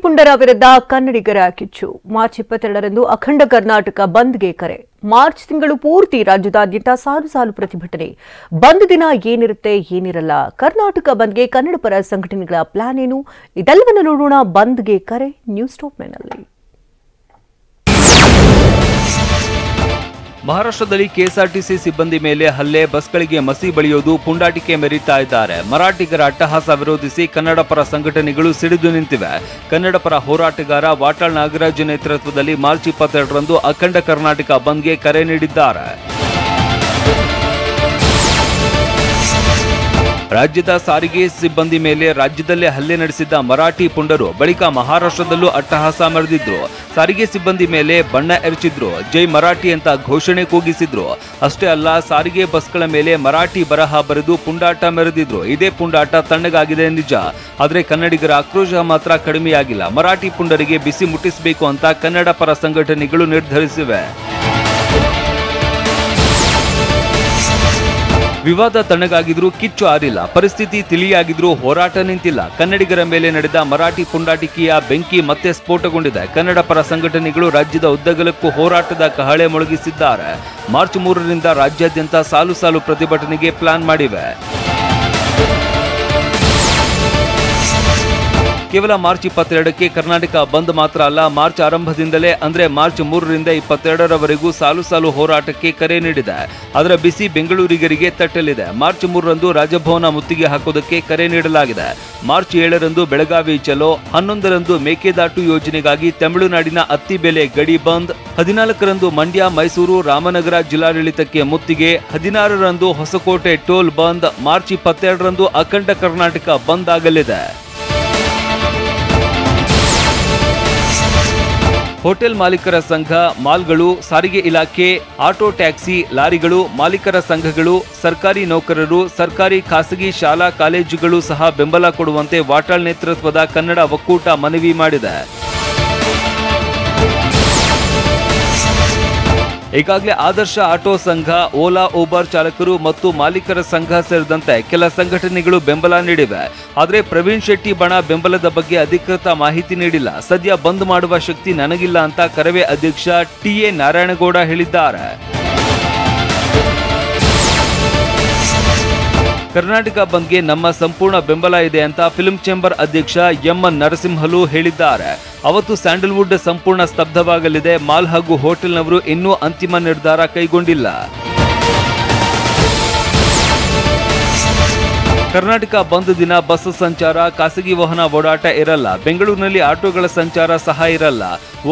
ಪುಂಡರ ವಿರುದ್ಧ ಕನ್ನಡಿಗರ ಕಿಚ್ಚು. ಮಾರ್ಚ್ 22ರಂದು ಅಖಂಡ ಕರ್ನಾಟಕ ಬಂದ್ಗೆ ಕರೆ. ಮಾರ್ಚ್ ತಿಂಗಳು ಪೂರ್ತಿ ರಾಜ್ಯದಾದ್ಯಂತ ಸಾಲು ಪ್ರತಿಭಟನೆ. ಬಂದ್ ದಿನ ಏನಿರುತ್ತೆ ಏನಿರಲ್ಲ, ಕರ್ನಾಟಕ ಬಂದ್ಗೆ ಕನ್ನಡ ಪರ ಸಂಘಟನೆಗಳ ಪ್ಲಾನ್ ಏನು, ಇದೆಲ್ಲವನ್ನು ನೋಡೋಣ. ಬಂದ್ಗೆ ಕರೆ ನ್ಯೂಸ್ ಟಾಪ್ ನಲ್ಲಿ. ಮಹಾರಾಷ್ಟ್ರದಲ್ಲಿ ಕೆಎಸ್ಆರ್ಟಿಸಿ ಸಿಬ್ಬಂದಿ ಮೇಲೆ ಹಲ್ಲೆ, ಬಸ್ಗಳಿಗೆ ಮಸಿ ಬಳಿಯೋದು, ಪುಂಡಾಟಿಕೆ ಮೆರೀತಾ ಇದ್ದಾರೆ. ಮರಾಠಿಗರ ಅಟ್ಟಹಾಸ ವಿರೋಧಿಸಿ ಕನ್ನಡ ಪರ ಸಂಘಟನೆಗಳು ಸಿಡಿದು ನಿಂತಿವೆ. ಕನ್ನಡ ಪರ ಹೋರಾಟಗಾರ ವಾಟಾಳ್ ನಾಗರಾಜ್ ನೇತೃತ್ವದಲ್ಲಿ ಮಾರ್ಚ್ 22ರಂದು ಅಖಂಡ ಕರ್ನಾಟಕ ಬಂದ್ಗೆ ಕರೆ ನೀಡಿದ್ದಾರೆ. ರಾಜ್ಯದ ಸಾರಿಗೆ ಸಿಬ್ಬಂದಿ ಮೇಲೆ ರಾಜ್ಯದಲ್ಲೇ ಹಲ್ಲೆ ನಡೆಸಿದ್ದ ಮರಾಠಿ ಪುಂಡರು ಬಳಿಕ ಮಹಾರಾಷ್ಟ್ರದಲ್ಲೂ ಅಟ್ಟಹಾಸ ಮೆರೆದಿದ್ರು. ಸಾರಿಗೆ ಸಿಬ್ಬಂದಿ ಮೇಲೆ ಬಣ್ಣ ಎರಚಿದ್ರು, ಜೈ ಮರಾಠಿ ಅಂತ ಘೋಷಣೆ ಕೂಗಿಸಿದ್ರು. ಅಷ್ಟೇ ಅಲ್ಲ, ಸಾರಿಗೆ ಬಸ್ಗಳ ಮೇಲೆ ಮರಾಠಿ ಬರಹ ಬರೆದು ಪುಂಡಾಟ ಮೆರೆದಿದ್ರು. ಇದೇ ಪುಂಡಾಟ ತಣ್ಣಗಾಗಿದೆ ನಿಜ, ಆದರೆ ಕನ್ನಡಿಗರ ಆಕ್ರೋಶ ಮಾತ್ರ ಕಡಿಮೆಯಾಗಿಲ್ಲ. ಮರಾಠಿ ಪುಂಡರಿಗೆ ಬಿಸಿ ಮುಟ್ಟಿಸಬೇಕು ಅಂತ ಕನ್ನಡ ಪರ ಸಂಘಟನೆಗಳು ನಿರ್ಧರಿಸಿವೆ. ವಿವಾದ ತಣ್ಣಗಾಗಿದ್ರೂ ಕಿಚ್ಚು ಆರಿಲ್ಲ, ಪರಿಸ್ಥಿತಿ ತಿಳಿಯಾಗಿದ್ರೂ ಹೋರಾಟ ನಿಂತಿಲ್ಲ. ಕನ್ನಡಿಗರ ಮೇಲೆ ನಡೆದ ಮರಾಠಿ ಪುಂಡಾಟಿಕೆಯ ಬೆಂಕಿ ಮತ್ತೆ ಸ್ಫೋಟಗೊಂಡಿದೆ. ಕನ್ನಡ ಪರ ಸಂಘಟನೆಗಳು ರಾಜ್ಯದ ಉದ್ದಗಲಕ್ಕೂ ಹೋರಾಟದ ಕಹಳೆ ಮೊಳಗಿಸಿದ್ದಾರೆ. ಮಾರ್ಚ್ 3ರಿಂದ ರಾಜ್ಯಾದ್ಯಂತ ಸಾಲು ಪ್ರತಿಭಟನೆಗೆ ಪ್ಲಾನ್ ಮಾಡಿವೆ. ಕೇವಲ ಮಾರ್ಚ್ 22ಕ್ಕೆ ಕರ್ನಾಟಕ ಬಂದ್ ಮಾತ್ರ ಅಲ್ಲ, ಮಾರ್ಚ್ ಆರಂಭದಿಂದಲೇ ಅಂದ್ರೆ ಮಾರ್ಚ್ 3ರಿಂದ 22ರವರೆಗೂ ಸಾಲು ಹೋರಾಟಕ್ಕೆ ಕರೆ ನೀಡಿದೆ. ಅದರ ಬಿಸಿ ಬೆಂಗಳೂರಿಗರಿಗೆ ತಟ್ಟಲಿದೆ. ಮಾರ್ಚ್ 3ರಂದು ರಾಜಭವನ ಮುತ್ತಿಗೆ ಹಾಕೋದಕ್ಕೆ ಕರೆ ನೀಡಲಾಗಿದೆ. ಮಾರ್ಚ್ 7ರಂದು ಬೆಳಗಾವಿ ಚಲೋ, 11ರಂದು ಮೇಕೆದಾಟು ಯೋಜನೆಗಾಗಿ ತಮಿಳುನಾಡಿನ ಅತ್ತಿಬೆಲೆ ಗಡಿ ಬಂದ್, 14ರಂದು ಮಂಡ್ಯ, ಮೈಸೂರು, ರಾಮನಗರ ಜಿಲ್ಲಾಡಳಿತಕ್ಕೆ ಮುತ್ತಿಗೆ, 16ರಂದು ಹೊಸಕೋಟೆ ಟೋಲ್ ಬಂದ್, ಮಾರ್ಚ್ 22ರಂದು ಅಖಂಡ ಕರ್ನಾಟಕ ಬಂದ್ ಆಗಲಿದೆ. ಹೋಟೆಲ್ ಮಾಲೀಕರ ಸಂಘ, ಮಾಲ್ಗಳು, ಸಾರಿಗೆ ಇಲಾಖೆ, ಆಟೋ ಟ್ಯಾಕ್ಸಿ, ಲಾರಿಗಳು, ಮಾಲೀಕರ ಸಂಘಗಳು, ಸರ್ಕಾರಿ ನೌಕರರು, ಸರ್ಕಾರಿ ಖಾಸಗಿ ಶಾಲಾ ಕಾಲೇಜುಗಳು ಸಹ ಬೆಂಬಲ ಕೊಡುವಂತೆ ವಾಟಾಳ್ ನೇತೃತ್ವದ ಕನ್ನಡ ಒಕ್ಕೂಟ ಮನವಿ ಮಾಡಿದೆ. ಈಗಾಗಲೇ ಆದರ್ಶ ಆಟೋ ಸಂಘ, ಓಲಾ ಊಬರ್ ಚಾಲಕರು ಮತ್ತು ಮಾಲೀಕರ ಸಂಘ ಸೇರಿದಂತೆ ಕೆಲ ಸಂಘಟನೆಗಳು ಬೆಂಬಲ ನೀಡಿವೆ. ಆದರೆ ಪ್ರವೀಣ್ ಶೆಟ್ಟಿ ಬಣ ಬೆಂಬಲದ ಬಗ್ಗೆ ಅಧಿಕೃತ ಮಾಹಿತಿ ನೀಡಿಲ್ಲ. ಸದ್ಯ ಬಂದ್ ಮಾಡುವ ಶಕ್ತಿ ನನಗಿಲ್ಲ ಅಂತ ಕರವೇ ಅಧ್ಯಕ್ಷ ಟಿ.ಎ. ನಾರಾಯಣಗೌಡ ಹೇಳಿದ್ದಾರೆ. ಕರ್ನಾಟಕ ಬಂದ್ಗೆ ನಮ್ಮ ಸಂಪೂರ್ಣ ಬೆಂಬಲ ಇದೆ ಅಂತ ಫಿಲ್ಮ್ ಚೇಂಬರ್ ಅಧ್ಯಕ್ಷ ಎಂ. ನರಸಿಂಹಲು ಹೇಳಿದ್ದಾರೆ. ಅವತ್ತು ಸ್ಯಾಂಡಲ್ವುಡ್ ಸಂಪೂರ್ಣ ಸ್ತಬ್ಧವಾಗಲಿದೆ. ಮಾಲ್ ಹಾಗೂ ಹೋಟೆಲ್ನವರು ಇನ್ನೂ ಅಂತಿಮ ನಿರ್ಧಾರ ಕೈಗೊಂಡಿಲ್ಲ. ಕರ್ನಾಟಕ ಬಂದ್ ದಿನ ಬಸ್ ಸಂಚಾರ, ಖಾಸಗಿ ವಾಹನ ಓಡಾಟ ಇರಲ್ಲ. ಬೆಂಗಳೂರಿನಲ್ಲಿ ಆಟೋಗಳ ಸಂಚಾರ ಸಹ ಇರಲ್ಲ.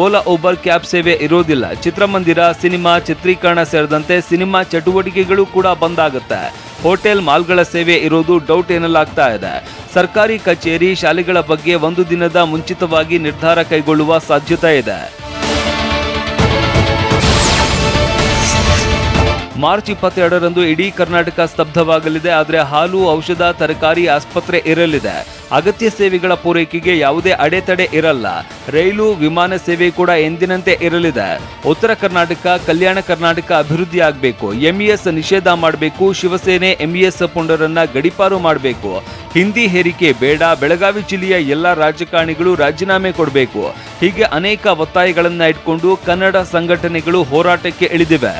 ಓಲಾ ಊಬರ್ ಕ್ಯಾಬ್ ಸೇವೆ ಇರೋದಿಲ್ಲ. ಚಿತ್ರಮಂದಿರ, ಸಿನಿಮಾ ಚಿತ್ರೀಕರಣ ಸೇರಿದಂತೆ ಸಿನಿಮಾ ಚಟುವಟಿಕೆಗಳು ಕೂಡ ಬಂದ್ ಆಗುತ್ತೆ. ಹೋಟೆಲ್, ಮಾಲ್ಗಳ ಸೇವೆ ಇರೋದು ಡೌಟ್ ಎನ್ನಲಾಗ್ತಾ ಇದೆ. ಸರ್ಕಾರಿ ಕಚೇರಿ, ಶಾಲೆಗಳ ಬಗ್ಗೆ ಒಂದು ದಿನದ ಮುಂಚಿತವಾಗಿ ನಿರ್ಧಾರ ಕೈಗೊಳ್ಳುವ ಸಾಧ್ಯತೆ ಇದೆ. ಮಾರ್ಚ್ 22ರಂದು ಇಡೀ ಕರ್ನಾಟಕ ಸ್ತಬ್ಧವಾಗಲಿದೆ. ಆದರೆ ಹಾಲು, ಔಷಧ, ತರಕಾರಿ, ಆಸ್ಪತ್ರೆ ಇರಲಿದೆ. ಅಗತ್ಯ ಸೇವೆಗಳ ಪೂರೈಕೆಗೆ ಯಾವುದೇ ಅಡೆತಡೆ ಇರಲ್ಲ. ರೈಲು, ವಿಮಾನ ಸೇವೆ ಕೂಡ ಎಂದಿನಂತೆ ಇರಲಿದೆ. ಉತ್ತರ ಕರ್ನಾಟಕ, ಕಲ್ಯಾಣ ಕರ್ನಾಟಕ ಅಭಿವೃದ್ಧಿ ಆಗಬೇಕು. ಎಂಇಎಸ್ ನಿಷೇಧ ಮಾಡಬೇಕು. ಶಿವಸೇನೆ ಎಂಇಎಸ್ ಪುಂಡರನ್ನ ಗಡೀಪಾರು ಮಾಡಬೇಕು. ಹಿಂದಿ ಹೇರಿಕೆ ಬೇಡ. ಬೆಳಗಾವಿ ಜಿಲ್ಲೆಯ ಎಲ್ಲ ರಾಜಕಾರಣಿಗಳು ರಾಜೀನಾಮೆ ಕೊಡಬೇಕು. ಹೀಗೆ ಅನೇಕ ಒತ್ತಾಯಗಳನ್ನ ಇಟ್ಕೊಂಡು ಕನ್ನಡ ಸಂಘಟನೆಗಳು ಹೋರಾಟಕ್ಕೆ ಇಳಿದಿವೆ.